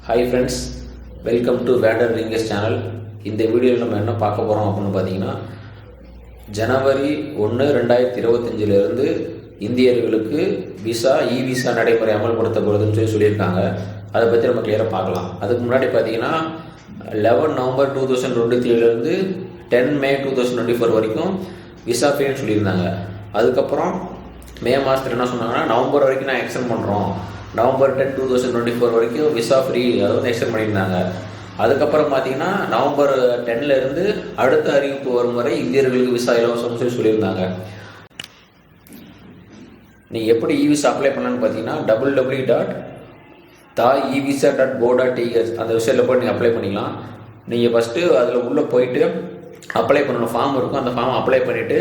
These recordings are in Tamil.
Hi friends, welcome to vendor links channel. இந்த வீடியோவில் நம்ம என்ன பார்க்க போகிறோம் அப்படின்னு பார்த்தீங்கன்னா, ஜனவரி 1, 2025 இந்தியர்களுக்கு விசா விசா நடைமுறை அமல்படுத்தப்படுதுன்னு சொல்லியிருக்காங்க. அதை பற்றி நம்ம கிளியராக பார்க்கலாம். அதுக்கு முன்னாடி பார்த்தீங்கன்னா 11 நவம்பர் 2023 10 மே 2024 வரைக்கும் விசா ஃப்ரீன்னு சொல்லியிருந்தாங்க. அதுக்கப்புறம் மே மாதத்தில் என்ன சொன்னாங்கன்னா, நவம்பர் வரைக்கும் நான் எக்ஸ்டெண்ட் பண்ணுறோம், நவம்பர் 10, 2024 வரைக்கும் விசா ஃப்ரீ அதை வந்து எக்ஸ்டெண்ட் பண்ணியிருந்தாங்க. அதுக்கப்புறம் பார்த்தீங்கன்னா நவம்பர் 10 அடுத்த அறிவிப்பு வரும் வரை இந்தியர்களுக்கு விசா இலவசம்னு சொல்லியிருந்தாங்க. நீங்கள் எப்படி விசா அப்ளை பண்ணலான்னு பார்த்தீங்கன்னா www.thaivisa.go.ts அந்த விஷயத்தில் போய் நீங்கள் அப்ளை பண்ணிக்கலாம். நீங்கள் ஃபஸ்ட்டு அதில் உள்ளே போயிட்டு அப்ளை பண்ணணும். ஃபார்ம் இருக்கும், அந்த ஃபார்ம் அப்ளை பண்ணிவிட்டு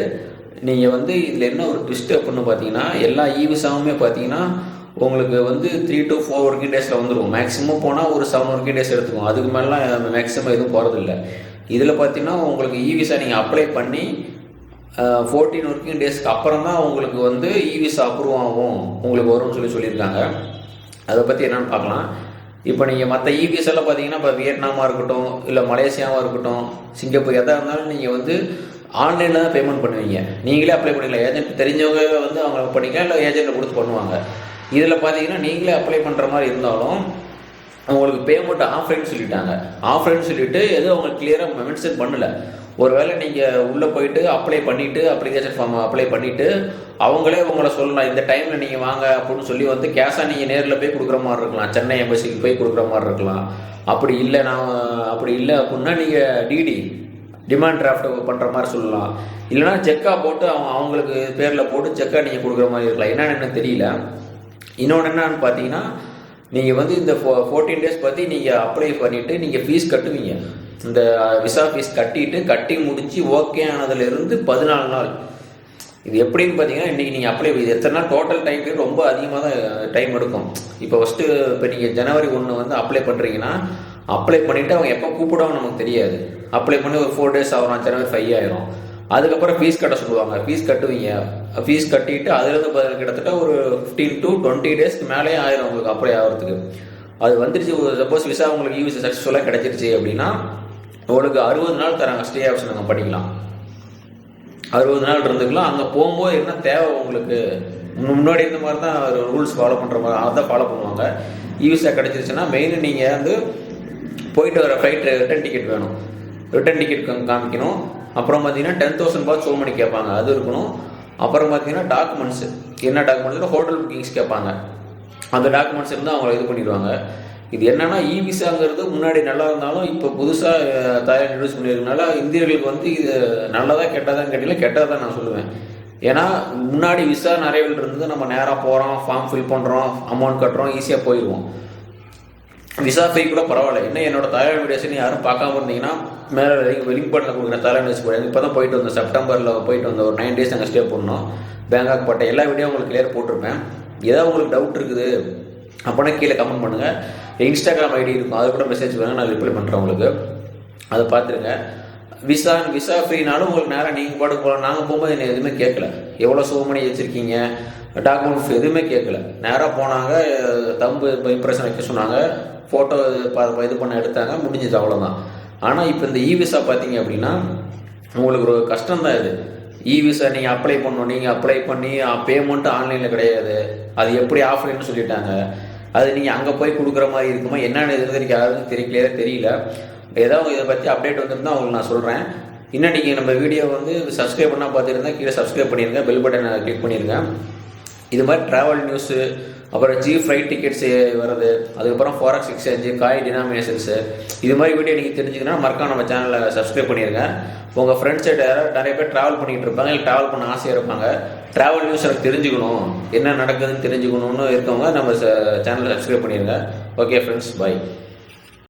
நீங்கள் வந்து இதில் என்ன ஒரு ட்விஸ்ட் அப்படின்னு பார்த்தீங்கன்னா, எல்லா விசாவுமே பார்த்தீங்கன்னா உங்களுக்கு வந்து 3 to 4 ஒர்க்கிங் டேஸில் வந்துடும். மேக்ஸிமம் போனால் ஒரு 7 ஒர்க்கிங் டேஸ் எடுத்துக்கும். அதுக்கு மேலாம் மேக்ஸிமம் எதுவும் போகிறதில்ல. இதில் பார்த்தீங்கன்னா உங்களுக்கு விசா நீங்கள் அப்ளை பண்ணி 14 ஒர்க்கிங் டேஸ்க்கு அப்புறம் தான் உங்களுக்கு வந்து விசா அப்ரூவ் ஆகும், உங்களுக்கு வரும்னு சொல்லியிருக்காங்க. அதை பற்றி என்னென்னு பார்க்கலாம். இப்போ நீங்கள் மற்ற விசாவில் பார்த்தீங்கன்னா, இப்போ வியட்நாமாக இருக்கட்டும், இல்லை மலேசியாவாக இருக்கட்டும், சிங்கப்பூர் எதாக இருந்தாலும் நீங்கள் வந்து ஆன்லைனில் தான் பேமெண்ட் பண்ணுவீங்க. நீங்களே அப்ளை பண்ணிக்கலாம். ஏஜென்ட் தெரிஞ்சவங்க வந்து அவங்க பண்ணிக்கலாம், இல்லை ஏஜென்ட்டை கொடுத்து பண்ணுவாங்க. இதில் பார்த்தீங்கன்னா நீங்களே அப்ளை பண்ணுற மாதிரி இருந்தாலும் உங்களுக்கு பேமெண்ட் ஆஃப்லைன் சொல்லிட்டாங்க. ஆஃப்லைன் சொல்லிவிட்டு எதுவும் அவங்களுக்கு கிளியராக மென்ஷன் பண்ணலை. ஒருவேளை நீங்கள் உள்ளே போயிட்டு அப்ளை பண்ணிவிட்டு அப்ளிகேஷன் ஃபார்ம் அப்ளை பண்ணிவிட்டு அவங்களே உங்களை சொல்லலாம், இந்த டைமில் நீங்கள் வாங்க அப்படின்னு சொல்லி வந்து கேஷாக நீங்கள் நேரில் போய் கொடுக்குற மாதிரி இருக்கலாம், சென்னை எம்பசிக்கு போய் கொடுக்குற மாதிரி இருக்கலாம். அப்படி இல்லை அப்படின்னா நீங்கள் டிமாண்ட் டிராஃப்ட் பண்ணுற மாதிரி சொல்லலாம். இல்லைனா செக்காக போட்டு அவங்களுக்கு பேரில் போட்டு செக்காக நீங்கள் கொடுக்குற மாதிரி இருக்கலாம். என்னென்னு எனக்கு தெரியல. இன்னொன்று என்னன்னு பார்த்தீங்கன்னா, நீங்கள் வந்து இந்த 14 டேஸ் பற்றி நீங்கள் அப்ளை பண்ணிவிட்டு நீங்கள் ஃபீஸ் கட்டுவீங்க. இந்த விசா ஃபீஸ் கட்டி முடித்து ஓகே ஆனதுலேருந்து 14 நாள். இது எப்படின்னு பார்த்தீங்கன்னா, இன்றைக்கி நீங்கள் அப்ளை இது எத்தனை நாள் டோட்டல் டைம் பீரியட் ரொம்ப அதிகமாக தான் டைம் எடுக்கும். இப்போ நீங்கள் ஜனவரி 1 வந்து அப்ளை பண்ணுறீங்கன்னா, அப்ளை பண்ணிவிட்டு அவங்க எப்போ கூப்பிடுவாங்க நமக்கு தெரியாது. அப்ளை பண்ணி ஒரு 4 டேஸ் ஆகும், ஜனவரி 5 ஆயிரும். அதுக்கப்புறம் ஃபீஸ் கட்ட சொல்லுவாங்க. ஃபீஸ் கட்டுவீங்க. ஃபீஸ் கட்டிட்டு அதுலேருந்து கிட்டத்தட்ட ஒரு 15 to 20 டேஸ்க்கு மேலே ஆயிரும் உங்களுக்கு அப்ளை ஆகிறதுக்கு. அது வந்துருச்சு. சப்போஸ் விசா உங்களுக்கு விசா சக்ஸஸ்ஃபுல்லாக கிடச்சிருச்சு அப்படின்னா உங்களுக்கு 60 நாள் தராங்க. ஸ்டே ஆப்ஷன் நாங்கள் படிக்கலாம். 60 நாள் இருந்துக்கலாம். அங்கே போகும்போது என்ன தேவை உங்களுக்கு, முன்னாடி இந்த மாதிரி தான் ரூல்ஸ் ஃபாலோ பண்ணுற மாதிரி அதை ஃபாலோ பண்ணுவாங்க. விசா கிடச்சிருச்சுன்னா மெயின் நீங்கள் வந்து போயிட்டு வர ஃப்ளைட் ரிட்டன் டிக்கெட் வேணும். ரிட்டன் டிக்கெட் காமிக்கணும். அப்புறம் பார்த்தீங்கன்னா 10,000 பாத் ஷோ பண்ணி கேட்பாங்க, அது இருக்கணும். அப்புறம் பார்த்தீங்கன்னா டாக்குமெண்ட்ஸு, என்ன டாக்குமெண்ட்ஸ், ஹோட்டல் புக்கிங்ஸ் கேட்பாங்க. அந்த டாக்குமெண்ட்ஸ் இருந்தால் அவங்கள இது பண்ணிடுவாங்க. இது என்னென்னா விசாங்கிறது முன்னாடி நல்லா இருந்தாலும் இப்போ புதுசாக தாயார் இன்ட்ரடியூஸ் பண்ணியிருக்கனால இந்தியர்களுக்கு வந்து இது நல்லதாக கெட்டதான்னு கேட்டீங்கன்னா கெட்டதான் நான் சொல்லுவேன். ஏன்னா முன்னாடி விசா நிறைய இருந்தது, நம்ம நேராக போகிறோம், ஃபார்ம் ஃபில் பண்ணுறோம், அமௌண்ட் கட்டுறோம், ஈஸியாக போயிடுவோம். விசா ஃப்ரீ கூட பரவாயில்ல. இன்னும் என்னோட தாய்லாந்து வீடியோஸ் யாரும் பார்க்காம இருந்தீங்கன்னா மேலே லிங்க் பட்டனில் கொடுக்குறேன். தாய்லாந்து வீடியோஸ் போய் இப்போ தான் போயிட்டு வந்தோம், செப்டம்பரில் போயிட்டு வந்தோம். ஒரு 9 டேஸ் நாங்கள் ஸ்டே பண்ணோம். பேங்காக் பட்ட எல்லா வீடியோ உங்களுக்கு கிளியர் போட்டிருப்பேன். ஏதாவது உங்களுக்கு டவுட் இருக்குது அப்படின்னா கீழே கமெண்ட் பண்ணுங்கள். இன்ஸ்டாகிராம் ஐடி இருக்கும், அது கூட மெசேஜ் வேணும், நான் ரிப்ளை பண்ணுறேன் உங்களுக்கு. அதை பார்த்துருங்க. விசா ஃப்ரீனாலும் உங்களுக்கு நேராக நீங்கள் பாட்டுக்கு போகலாம். நாங்கள் போகும்போது என்ன எதுவுமே கேட்கல, எவ்வளோ சோமணி வச்சுருக்கீங்க, டாக்குமெண்ட்ஸ் எதுவுமே கேட்கல. நேராக போனாங்க, தம்பு இம்ப்ரெஷன் வைக்க சொன்னாங்க, ஃபோட்டோ இது பண்ண எடுத்தாங்க, முடிஞ்சது, அவ்வளோதான். ஆனால் இப்போ இந்த விசா பார்த்தீங்க அப்படின்னா உங்களுக்கு ஒரு கஷ்டம் தான். இது விசா நீங்கள் அப்ளை பண்ணணும். நீங்கள் அப்ளை பண்ணி பேமெண்ட்டு ஆன்லைனில் கிடையாது, அது எப்படி ஆஃப்லைன்னு சொல்லிட்டாங்க. அது நீங்கள் அங்கே போய் கொடுக்குற மாதிரி இருக்குமா என்னென்னு எனக்கு யாருக்கும் கிளியராக தெரியல. ஏதாவது இதை பற்றி அப்டேட் வந்துருந்தால் உங்களுக்கு நான் சொல்கிறேன். இன்னும் நீங்கள் நம்ம வீடியோ வந்து சப்ஸ்கிரைப் பண்ணால் பார்த்துருந்தா கீழே சப்ஸ்கிரைப் பண்ணிடுங்க, பெல் பட்டனை கிளிக் பண்ணிடுங்க. இது மாதிரி ட்ராவல் நியூஸு, அப்புறம் ஃப்ளைட் டிக்கெட்ஸு வருது, அதுக்கப்புறம் ஃபாரெக்ஸ் எக்ஸ்சேஞ்சு, காய் டினாமினேஷன்ஸு, இது மாதிரி வீடியோ நீங்கள் தெரிஞ்சுக்கணும்னா மறக்காம நம்ம சேனலில் சப்ஸ்கிரைப் பண்ணிடுங்க. உங்கள் ஃப்ரெண்ட்ஸை நிறைய பேர் ட்ராவல் பண்ணிகிட்டு இருப்பாங்க, இல்லை ட்ராவல் பண்ண ஆசையாக இருப்பாங்க. ட்ராவல் நியூஸ் எனக்கு தெரிஞ்சுக்கணும், என்ன நடக்குதுன்னு தெரிஞ்சுக்கணும்னு இருக்கவங்க நம்ம சேனலை சப்ஸ்கிரைப் பண்ணிடுங்க. ஓகே ஃப்ரெண்ட்ஸ், பாய்.